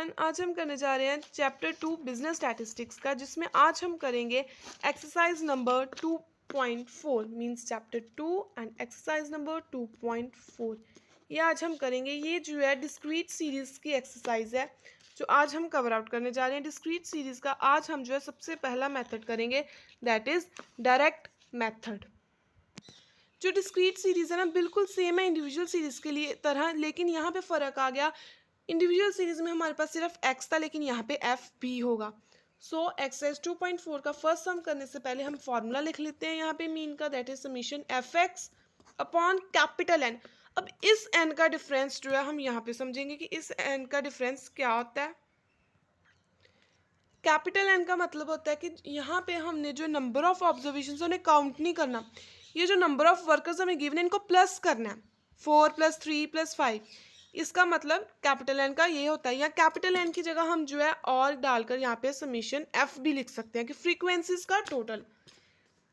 Everyone, आज हम करने जा रहे हैं चैप्टर 2 बिजनेस स्टैटिस्टिक्स का, जिसमें आज हम करेंगे exercise number 2.4 means chapter 2 and exercise number 2.4। ये आज हम करेंगे। ये जो है डिस्क्रीट सीरीज की एक्सरसाइज है जो आज हम कवर आउट करने जा रहे हैं। डिस्क्रीट सीरीज का आज हम जो है सबसे पहला मेथड करेंगे, दैट इज डायरेक्ट मेथड। जो डिस्क्रीट सीरीज है ना, बिल्कुल सेम है इंडिविजुअल सीरीज के लिए तरह, लेकिन यहाँ पे फ़र्क आ गया। इंडिविजुअल सीरीज में हमारे पास सिर्फ x था, लेकिन यहाँ पे f भी होगा। सो एक्सरसाइज 2.4 का फर्स्ट सम करने से पहले हम फॉर्मूला लिख लेते हैं यहाँ पे मीन का, that is summation fx upon capital N। अब इस n का डिफरेंस जो है हम यहाँ पे समझेंगे कि इस n का डिफरेंस क्या होता है। कैपिटल N का मतलब होता है कि यहाँ पे हमने जो नंबर ऑफ ऑब्जर्वेशन उन्हें काउंट नहीं करना, ये जो नंबर ऑफ वर्कर्स हमें गिवन है इनको प्लस करना है, 4 + 3 + 5। इसका मतलब कैपिटल N का ये होता है। या कैपिटल N की जगह हम जो है और डालकर यहाँ पे समीशन f भी लिख सकते हैं कि फ्रीक्वेंसीज का टोटल।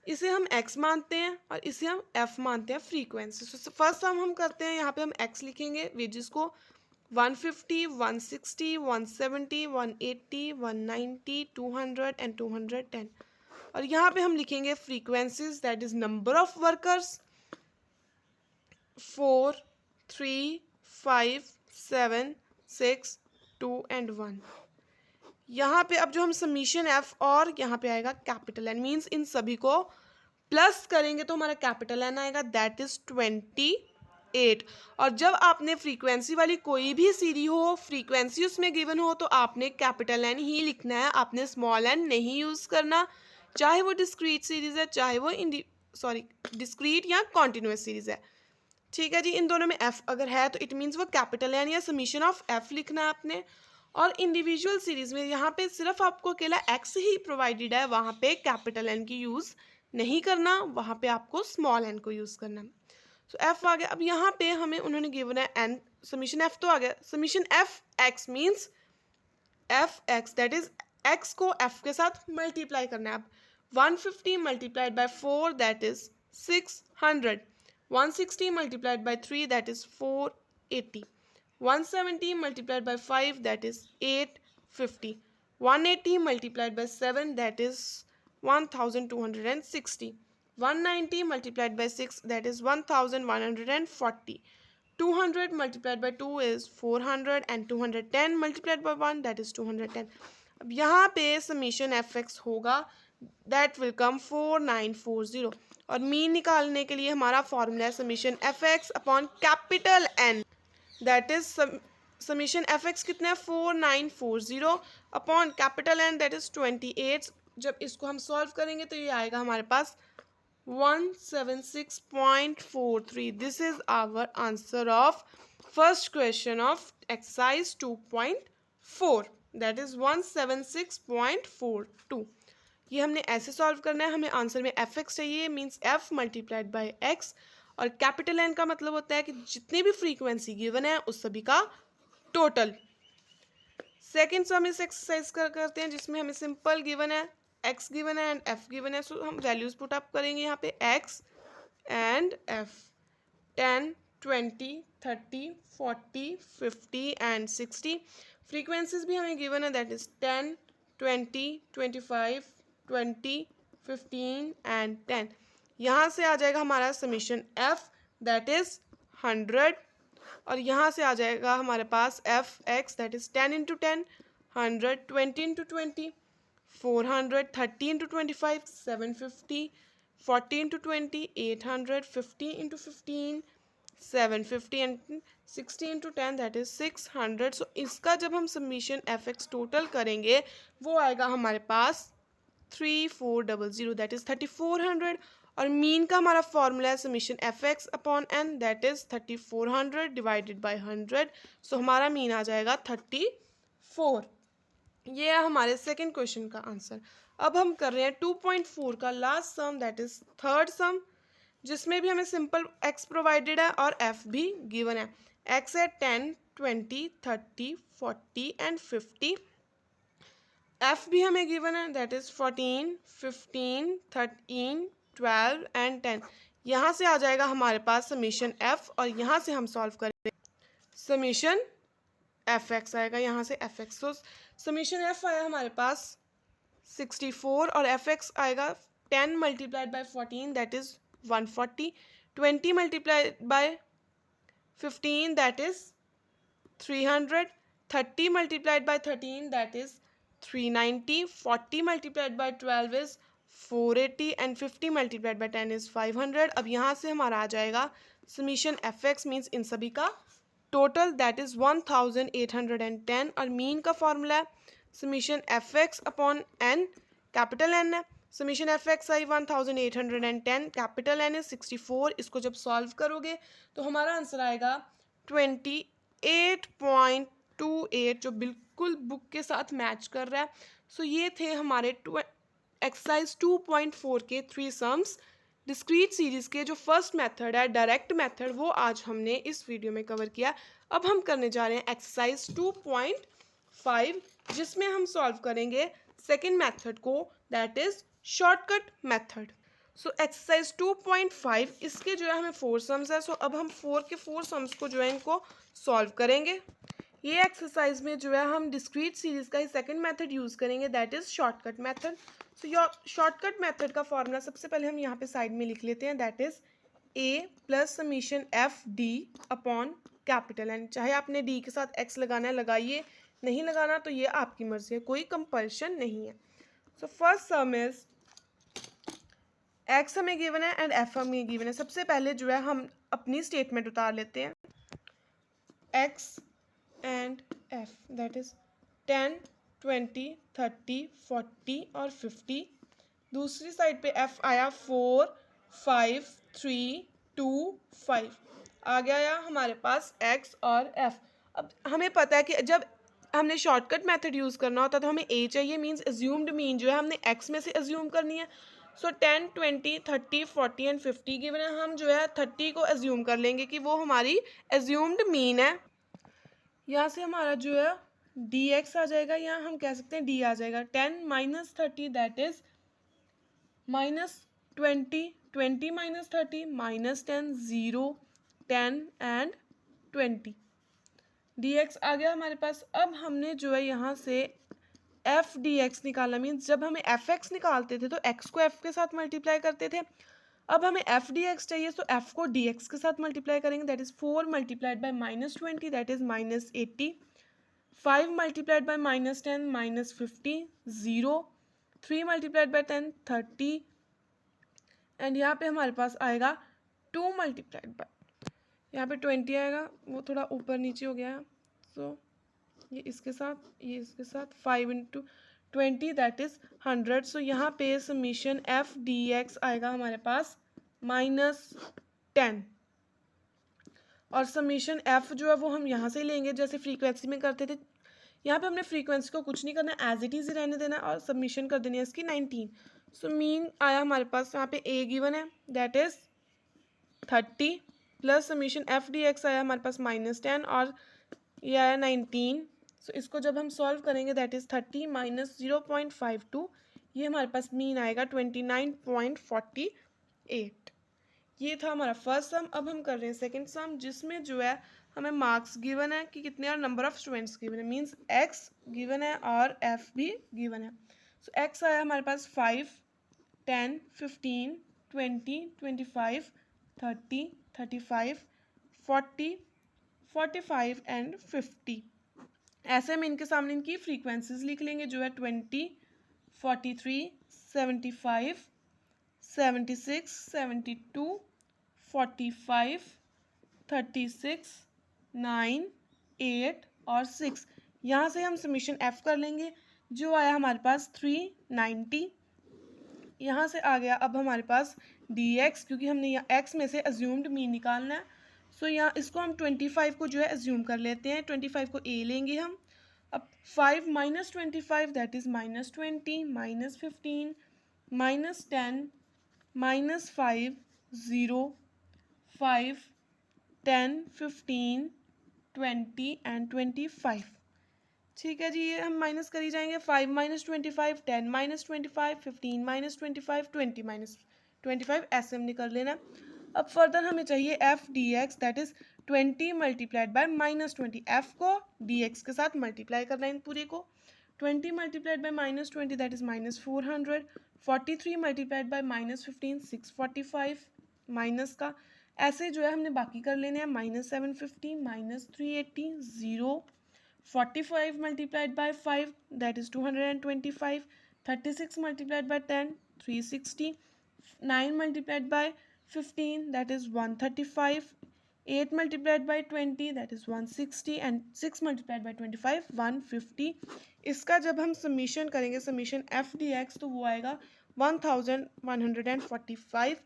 इसे हम x मानते हैं और इसे हम f मानते हैं फ्रीक्वेंसी। फर्स्ट हम करते हैं, यहाँ पे हम x लिखेंगे, वेजेस को 150, 160, 170, 180, 190, 200 एंड 210। और यहाँ पे हम लिखेंगे frequencies, that is number of workers 4, 3, 5, 7, 6, 2 and 1। यहाँ पे अब जो हम समीशन f और यहाँ पे आएगा कैपिटल N, मीन्स इन सभी को प्लस करेंगे तो हमारा कैपिटल N आएगा, दैट इज 28। और जब आपने फ्रीक्वेंसी वाली कोई भी सीरीज हो, फ्रीक्वेंसी उसमें गिवन हो, तो आपने कैपिटल N ही लिखना है, आपने स्मॉल n नहीं यूज करना, चाहे वो डिस्क्रीट सीरीज है, चाहे वो डिस्क्रीट या कॉन्टिन्यूस सीरीज है। ठीक है जी, इन दोनों में f अगर है तो इट मीन्स वो कैपिटल N या समीशन ऑफ f लिखना है आपने। और इंडिविजुअल सीरीज में यहाँ पे सिर्फ आपको अकेला x ही प्रोवाइडेड है, वहाँ पे कैपिटल N की यूज़ नहीं करना, वहाँ पे आपको स्मॉल n को यूज़ करना। सो f आ गया। अब यहाँ पे हमें उन्होंने गिवन है n, समीशन f तो आ गया, summation f x means f x that is x को f के साथ मल्टीप्लाई करना है। अब 150 multiplied by 4 that is 600, 160 multiplied by 3 that is 480, 170 multiplied by 5 that is 850, 180 multiplied by 7 that is 1260, 190 multiplied by 6 that is 1140, 200 multiplied by 2 is 400 and 210 multiplied by 1 that is 210। अब यहाँ पे summation fx होगा, that will come 4940। और mean निकालने के लिए हमारा formula है summation fx upon capital N, that is summation fx कितना है 4940 upon capital N that is 28। जब इसको हम सॉल्व करेंगे तो ये आएगा हमारे पास 176.43। This is our answer of first question of exercise 2.4, that is 176.42। ये हमने ऐसे सॉल्व करना है, हमें आंसर में fx चाहिए, means f multiplied by x, और कैपिटल N का मतलब होता है कि जितनी भी फ्रीक्वेंसी गिवन है उस सभी का टोटल। सेकेंड सम इस एक्सरसाइज करते हैं, जिसमें हमें सिंपल गिवन है, x गिवन है एंड f गिवन है। सो हम वैल्यूज पुट अप करेंगे यहाँ पे x and f, 10, 20, 30, 40, 50 and 60। Frequencies भी हमें गिवन है, दैट इज 10, 20, 25, 20, 15 एंड 10। यहाँ से आ जाएगा हमारा समीशन f दैट इज 100, और यहाँ से आ जाएगा हमारे पास fx that is 10 × 10, 100, 20 × 20, 400, 30 × 25, 750, 40 × 20, 800, 50 × 15, 750 and 60 × 10 that is 600। सो इसका जब हम समीशन fx टोटल करेंगे वो आएगा हमारे पास 3400, दैट इज 3400। और मीन का हमारा फॉर्मूला है summation fx upon n, that is 3400 divided by 100। सो हमारा मीन आ जाएगा 34। ये है हमारे सेकेंड क्वेश्चन का आंसर। अब हम कर रहे हैं 2.4 का last sum, that is third sum, जिसमें भी हमें सिंपल x प्रोवाइडेड है और f भी गिवन है। x है 10, 20, 30, 40 एंड 50। f भी हमें गिवन है, दैट इज 14, 15, 13, 12 एंड 10। यहाँ से आ जाएगा हमारे पास समीशन f, और यहाँ से हम सॉल्व करेंगे समीशन एफ एक्स आएगा, यहाँ से एफ एक्स। तो समीशन एफ आया हमारे पास 64 और एफ एक्स आएगा 10 multiplied by 14 that is 140, 20 multiplied by 15 that is 300, 30 multiplied by 13 that is 390, 40 multiplied by 12 is 480 and 50 multiplied by 10 is 500। अब यहाँ से हमारा आ जाएगा summation f x means in सभी का टोटल दैट इज़ 1810 और मीन का फॉर्मूला है summation f x upon n, capital n है। Summation f x i 1810, capital n is 64। इसको जब सॉल्व करोगे तो हमारा आंसर आएगा 28.28 जो बिल्कुल बुक के साथ मैच कर रहा है। सो ये थे हमारे एक्सरसाइज 2.4 के 3 सम्स डिस्क्रीट सीरीज के। जो फर्स्ट मेथड है डायरेक्ट मेथड वो आज हमने इस वीडियो में कवर किया। अब हम करने जा रहे हैं एक्सरसाइज 2.5 जिसमें हम सॉल्व करेंगे सेकेंड मेथड को that is shortcut method. So exercise 2.5 इसके जो है हमें 4 सम्स है। सो अब हम 4 के 4 सम्स को जो है इनको सॉल्व करेंगे। ये एक्सरसाइज में जो है हम डिस्क्रीट सीरीज का ही सेकंड मेथड यूज़ करेंगे that is shortcut method. So shortcut method का फॉर्मूला सबसे पहले हम यहाँ पे साइड में लिख लेते हैं that is A plus summation F D upon capital N. चाहे आपने डी के साथ एक्स लगाना है लगाइए, नहीं लगाना तो ये आपकी मर्जी है, कोई कंपल्शन नहीं है। So first some is x हमें गिवन है एंड एफ हमें गिवन है। सबसे पहले जो है हम अपनी स्टेटमेंट उतार लेते हैं x and F that is 10, 20, 30, 40 और 50। दूसरी साइड पे एफ आया 4, 5, 3, 2, 5। आगे आया हमारे पास एक्स और एफ। अब हमें पता है कि जब हमने शॉर्टकट मेथड यूज़ करना होता तो हमें ए चाहिए मीन्स एज्यूम्ड मीन जो है हमने एक्स में से एज्यूम करनी है। सो 10, 20, 30, 40 एंड 50 गिवन है। हम जो है 30 को एज्यूम कर लेंगे कि वो हमारी एज्यूम्ड मीन है। यहाँ से हमारा जो है डी एक्स आ जाएगा, यहाँ हम कह सकते हैं डी आ जाएगा। 10 minus 30 that is -20, 20 minus 30 -10, 0, 10 and 20। D X आ गया हमारे पास। अब हमने जो है यहाँ से एफ डी एक्स निकालना मीन्स जब हमें एफ एक्स निकालते थे तो एक्स को एफ के साथ मल्टीप्लाई करते थे। अब हमें एफ डी एक्स चाहिए तो एफ को डी एक्स के साथ मल्टीप्लाई करेंगे that is 4 multiplied by -20 that is -80, 5 multiplied by -10 -50, 0, 3 multiplied by 10 30 and यहाँ पे हमारे पास आएगा 2 मल्टीप्लाइड बाई, यहाँ पे 20 आएगा, वो थोड़ा ऊपर नीचे हो गया है। सो ये इसके साथ ये इसके साथ 5 इंटू 20 दैट इज 100। सो यहाँ पे समीशन एफ डी एक्स आएगा हमारे पास -10 और समीशन एफ जो है वो हम यहाँ से लेंगे जैसे फ्रीक्वेंसी में करते थे। यहाँ पे हमने फ्रीक्वेंसी को कुछ नहीं करना, एज इट इज़ रहने देना और सबमिशन कर देनी है इसकी 19। सो मीन आया हमारे पास यहाँ पे ए गिवन है that is 30 plus summation F D x आया हमारे पास -10 और ये आया 19। सो इसको जब हम सॉल्व करेंगे दैट इज़ 30 माइनस 0.52 ये हमारे पास मीन आएगा 29.48। ये था हमारा फर्स्ट सम। अब हम कर रहे हैं सेकंड सम जिसमें जो है हमें मार्क्स गिवन है कि कितने और नंबर ऑफ स्टूडेंट्स गिवन है मींस एक्स गिवन है और एफ भी गिवन है। सो एक्स आया हमारे पास 5, 10, 15, 20, 25, 30, 35, 40, 45 एंड 50। ऐसे हम इनके सामने इनकी फ्रीक्वेंसीज लिख लेंगे जो है 20, 43, 75, 76, 72, 45, 36, 9, 8 और 6। यहाँ से हम समीशन एफ कर लेंगे जो आया हमारे पास 390। यहाँ से आ गया अब हमारे पास डी एक्स क्योंकि हमने यहाँ एक्स में से एज्यूम्ड मीन निकालना है। सो यहाँ इसको हम 25 को जो है एज्यूम कर लेते हैं, 25 को ए लेंगे हम। अब 5 माइनस 25 दैट इज़ -20, -15, -10, -5, 0, 5, 10, 15, 20 एंड 25। ठीक है जी, ये हम माइनस करी जाएंगे। 5 माइनस 25, 10 माइनस 25, 15 माइनस 25, 20 माइनस 25 ऐसे हमने कर लेना। अब फर्दर हमें चाहिए F D x that is 20 multiplied by -20, F को dx के साथ मल्टीप्लाई करना है इन पूरे को। 20 multiplied by -20 that is -400, 43 multiplied by -15 645 minus का, ऐसे जो है हमने बाकी कर लेने हैं -750 -380 0, 45 multiplied by 5 that is 225, 36 multiplied by 10 360, 9 multiplied by 15 that is 135, 8 multiplied by 20 that is 160 and 6 multiplied by 25 150। इसका जब हम समीशन करेंगे समीशन एफ डी एक्स तो वो आएगा 1145।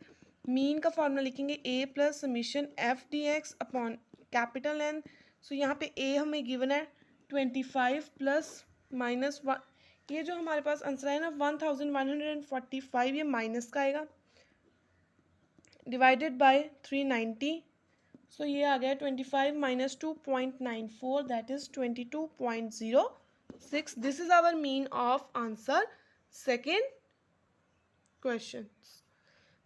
मीन का फॉर्मूला लिखेंगे A plus summation F D X upon capital N. So यहाँ पे ए हमें गिवन है 25 प्लस माइनस वन, ये जो हमारे पास आंसर है ना 1145 ये माइनस का आएगा डिवाइडेड बाय 390। सो ये आ गया 25 minus 2.94 that is 22.06। This is our mean of answer second question.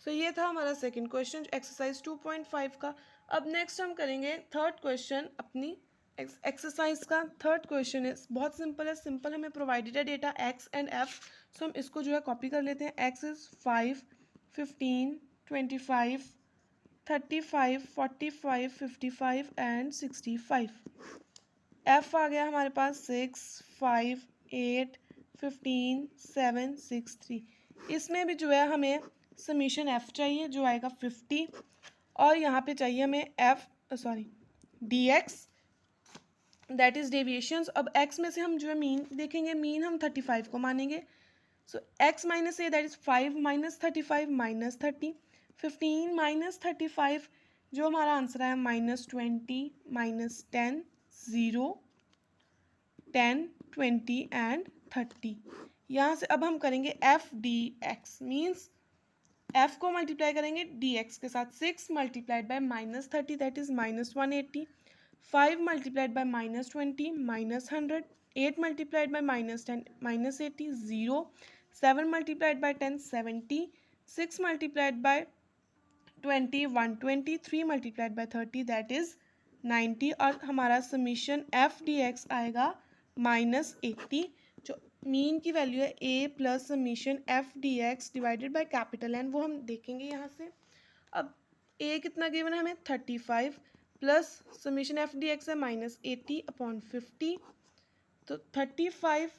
So ये था हमारा सेकेंड क्वेश्चन एक्सरसाइज 2.5 का। अब नेक्स्ट हम करेंगे थर्ड क्वेश्चन अपनी एक्सरसाइज का। थर्ड क्वेश्चन इज बहुत सिंपल है, सिंपल हमें प्रोवाइडेड है डेटा एक्स एंड एफ। सो हम इसको जो है कॉपी कर लेते हैं। X is 5 15 25 35 45 55 and 65। एफ आ गया हमारे पास 6 5 8 15 7 6 3। इसमें भी जो है हमें समीशन एफ चाहिए जो आएगा 50 और यहाँ पे चाहिए हमें F D x that is deviations. अब एक्स में से हम जो है मीन देखेंगे, मीन हम 35 को मानेंगे। So X minus A that is 5 minus 35 minus 30, 15 minus 35 जो हमारा आंसर है -20 -10 0 10 20 एंड 30। यहाँ से अब हम करेंगे F D x means F को मल्टीप्लाई करेंगे डी एक्स के साथ। 6 multiplied by -30 that is -180, 5 multiplied by -20 -100, 8 multiplied by -10 -80 0, 7 multiplied by 10 70, 6 multiplied by 20 120, 3 multiplied by 30 that is 90 और हमारा समीशन एफ डी एक्स आएगा -80। जो मीन की वैल्यू है A plus summation F D X divided by capital N वो हम देखेंगे यहाँ से। अब ए कितना गिवन है हमें 35 plus summation F D x है -80 अपॉन 50, तो 35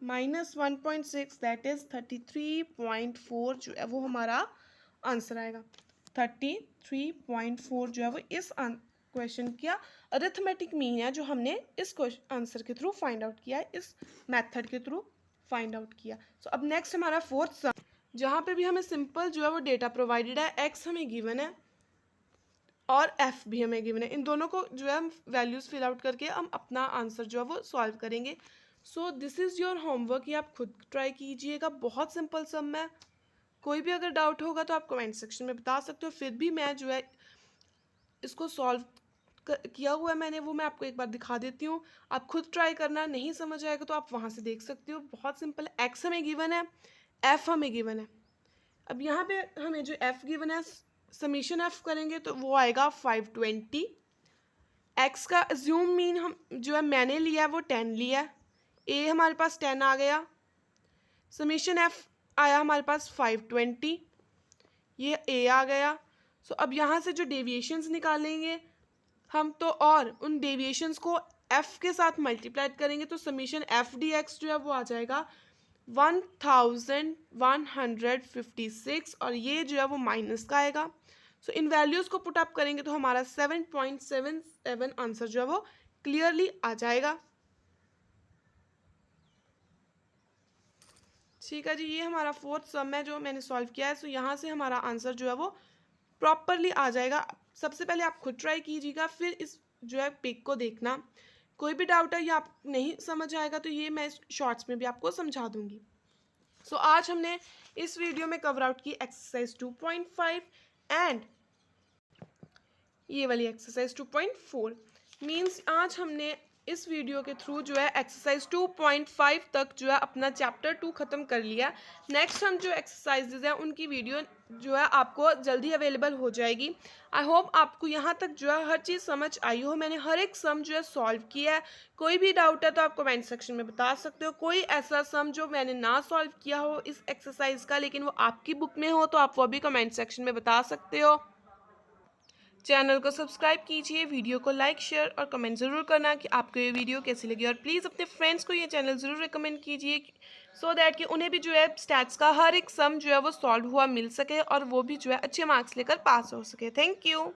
माइनस 1.6 दैट इज 33.4 जो है वो हमारा आंसर आएगा। 33.4 जो है वो इस क्वेश्चन का अरिथमेटिक मीन है जो हमने इस क्वेश्चन आंसर के थ्रू फाइंड आउट किया है, इस मेथड के थ्रू फाइंड आउट किया। सो अब नेक्स्ट हमारा फोर्थ सम, जहाँ पे भी हमें सिंपल जो है वो डेटा प्रोवाइडेड है, एक्स हमें गिवन है और एफ भी हमें गिवन है। इन दोनों को जो है हम वैल्यूज़ फिल आउट करके हम अपना आंसर जो है वो सॉल्व करेंगे। So this is your homework, ये आप खुद ट्राई कीजिएगा, बहुत सिंपल सम है। कोई भी अगर डाउट होगा तो आप कमेंट सेक्शन में बता सकते हो, फिर भी मैं जो है इसको सॉल्व किया हुआ है मैंने, वो मैं आपको एक बार दिखा देती हूँ। आप खुद ट्राई करना, नहीं समझ आएगा तो आप वहाँ से देख सकते हो। बहुत सिंपल है, एक्स हमें गिवन है, एफ हमें गिवन है। अब यहाँ पे हमें जो एफ गिवन है समीशन एफ करेंगे तो वो आएगा 520। एक्स का अज्यूम मीन हम जो है मैंने लिया है वो 10 लिया है। ए हमारे पास 10 आ गया, समीशन एफ आया हमारे पास 520, ये ए आ गया। सो अब यहाँ से जो डेविएशंस निकालेंगे हम तो और उन डेविएशंस को एफ के साथ मल्टीप्लाई करेंगे तो समीशन एफ डी एक्स जो है वो आ जाएगा 1156 और ये जो है वो माइनस का आएगा। सो इन वैल्यूज़ को पुट अप करेंगे तो हमारा 7.77 आंसर जो है वो क्लियरली आ जाएगा। ठीक है जी, ये हमारा फोर्थ सम है जो मैंने सॉल्व किया है। सो यहाँ से हमारा आंसर जो है वो प्रॉपरली आ जाएगा। सबसे पहले आप खुद ट्राई कीजिएगा, फिर इस जो है पिक को देखना। कोई भी डाउट है या आप नहीं समझ आएगा तो ये मैं शॉर्ट्स में भी आपको समझा दूंगी। सो आज हमने इस वीडियो में कवर आउट की एक्सरसाइज 2.5 एंड ये वाली एक्सरसाइज 2.4। मीन्स आज हमने इस वीडियो के थ्रू जो है एक्सरसाइज 2.5 तक जो है अपना चैप्टर 2 ख़त्म कर लिया। नेक्स्ट हम जो एक्सरसाइजेज हैं उनकी वीडियो जो है आपको जल्दी अवेलेबल हो जाएगी। आई होप आपको यहाँ तक जो है हर चीज़ समझ आई हो। मैंने हर एक सम जो है सॉल्व किया है। कोई भी डाउट है तो आप कमेंट सेक्शन में बता सकते हो। कोई ऐसा सम जो मैंने ना सॉल्व किया हो इस एक्सरसाइज का लेकिन वो आपकी बुक में हो तो आप वो भी कमेंट सेक्शन में बता सकते हो। चैनल को सब्सक्राइब कीजिए, वीडियो को लाइक शेयर और कमेंट ज़रूर करना कि आपको ये वीडियो कैसी लगी और प्लीज़ अपने फ्रेंड्स को ये चैनल ज़रूर रिकमेंड कीजिए सो दैट कि उन्हें भी जो है स्टैट्स का हर एक सम जो है वो सॉल्व हुआ मिल सके और वो भी जो है अच्छे मार्क्स लेकर पास हो सके। Thank you.